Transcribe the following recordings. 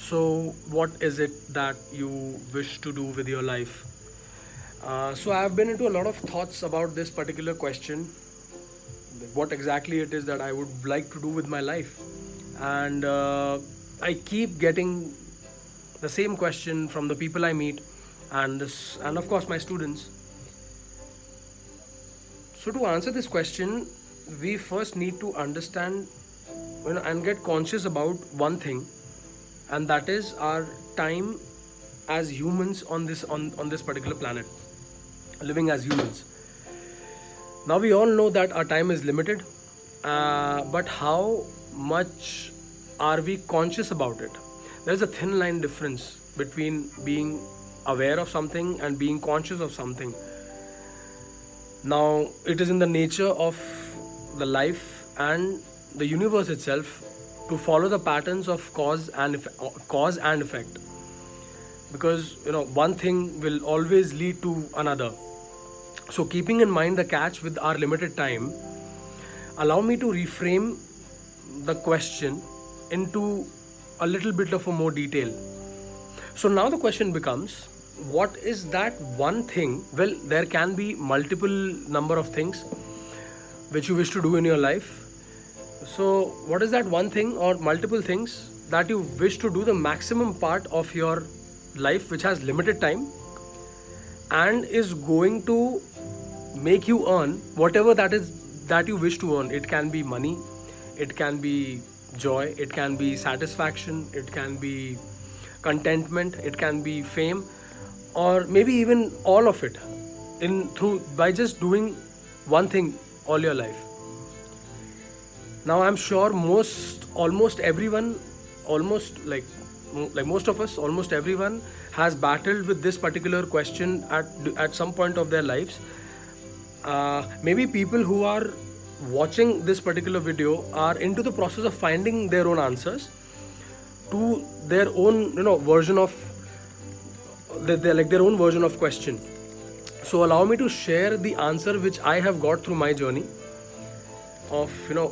So, what is it that you wish to do with your life? So, I have been into a lot of thoughts about this particular question, what exactly it is that I would like to do with my life. And I keep getting the same question from the people I meet, and of course my students. So to answer this question, we first need to understand, and get conscious about one thing, and that is our time as humans on this particular planet, living as humans. Now we all know that our time is limited, but how much are we conscious about it? There is a thin line difference between being aware of something and being conscious of something. Now, it is in the nature of the life and the universe itself to follow the patterns of cause and effect, because one thing will always lead to another. So, keeping in mind the catch with our limited time, allow me to reframe the question into a little bit of a more detail. So now the question becomes, what is that one thing? Well, there can be multiple number of things which you wish to do in your life. So what is that one thing or multiple things that you wish to do the maximum part of your life, which has limited time and is going to make you earn whatever that you wish to earn? It can be money, it can be joy, it can be satisfaction, it can be contentment, it can be fame, or maybe even all of it by just doing one thing all your life. Now I'm sure almost everyone, most of us, almost everyone has battled with this particular question at some point of their lives. Maybe people who are watching this particular video are into the process of finding their own answers to their own version of their own version of question. So allow me to share the answer which I have got through my journey of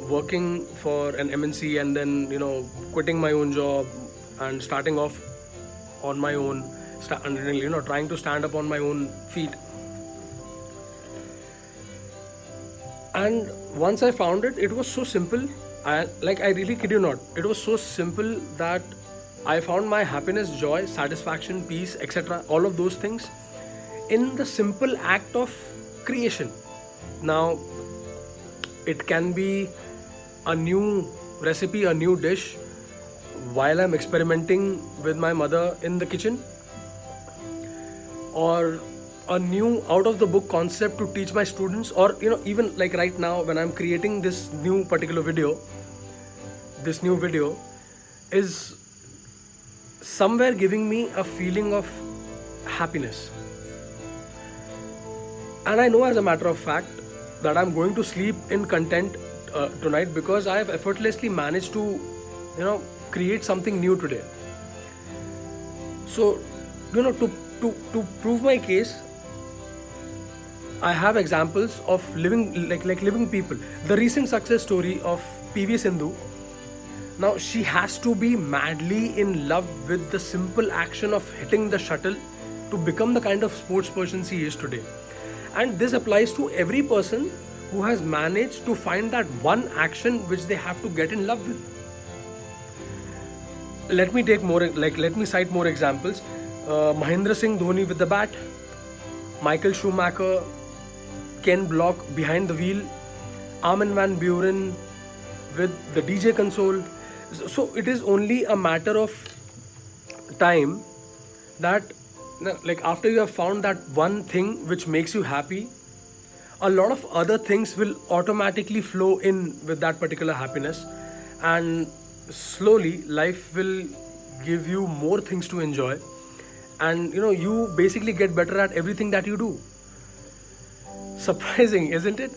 working for an MNC, and then quitting my own job and starting off on my own, and trying to stand up on my own feet. And once I found it, it was so simple. I really kid you not. It was so simple that I found my happiness, joy, satisfaction, peace, etc. All of those things in the simple act of creation. Now, it can be a new recipe, a new dish while I'm experimenting with my mother in the kitchen, or a new out of the book concept to teach my students, or even like right now when I'm creating this new particular video. This new video is somewhere giving me a feeling of happiness, and I know as a matter of fact that I'm going to sleep in content tonight, because I have effortlessly managed to create something new today. So to prove my case, I have examples of living living people. The recent success story of PV Sindhu. Now she has to be madly in love with the simple action of hitting the shuttle to become the kind of sports person she is today. And this applies to every person who has managed to find that one action which they have to get in love with. Let me cite more examples. Mahendra Singh Dhoni with the bat, Michael Schumacher, Ken Block behind the wheel, Armin van Buuren with the DJ console. So it is only a matter of time that after you have found that one thing which makes you happy, a lot of other things will automatically flow in with that particular happiness, and slowly life will give you more things to enjoy, and you basically get better at everything that you do. Surprising, isn't it?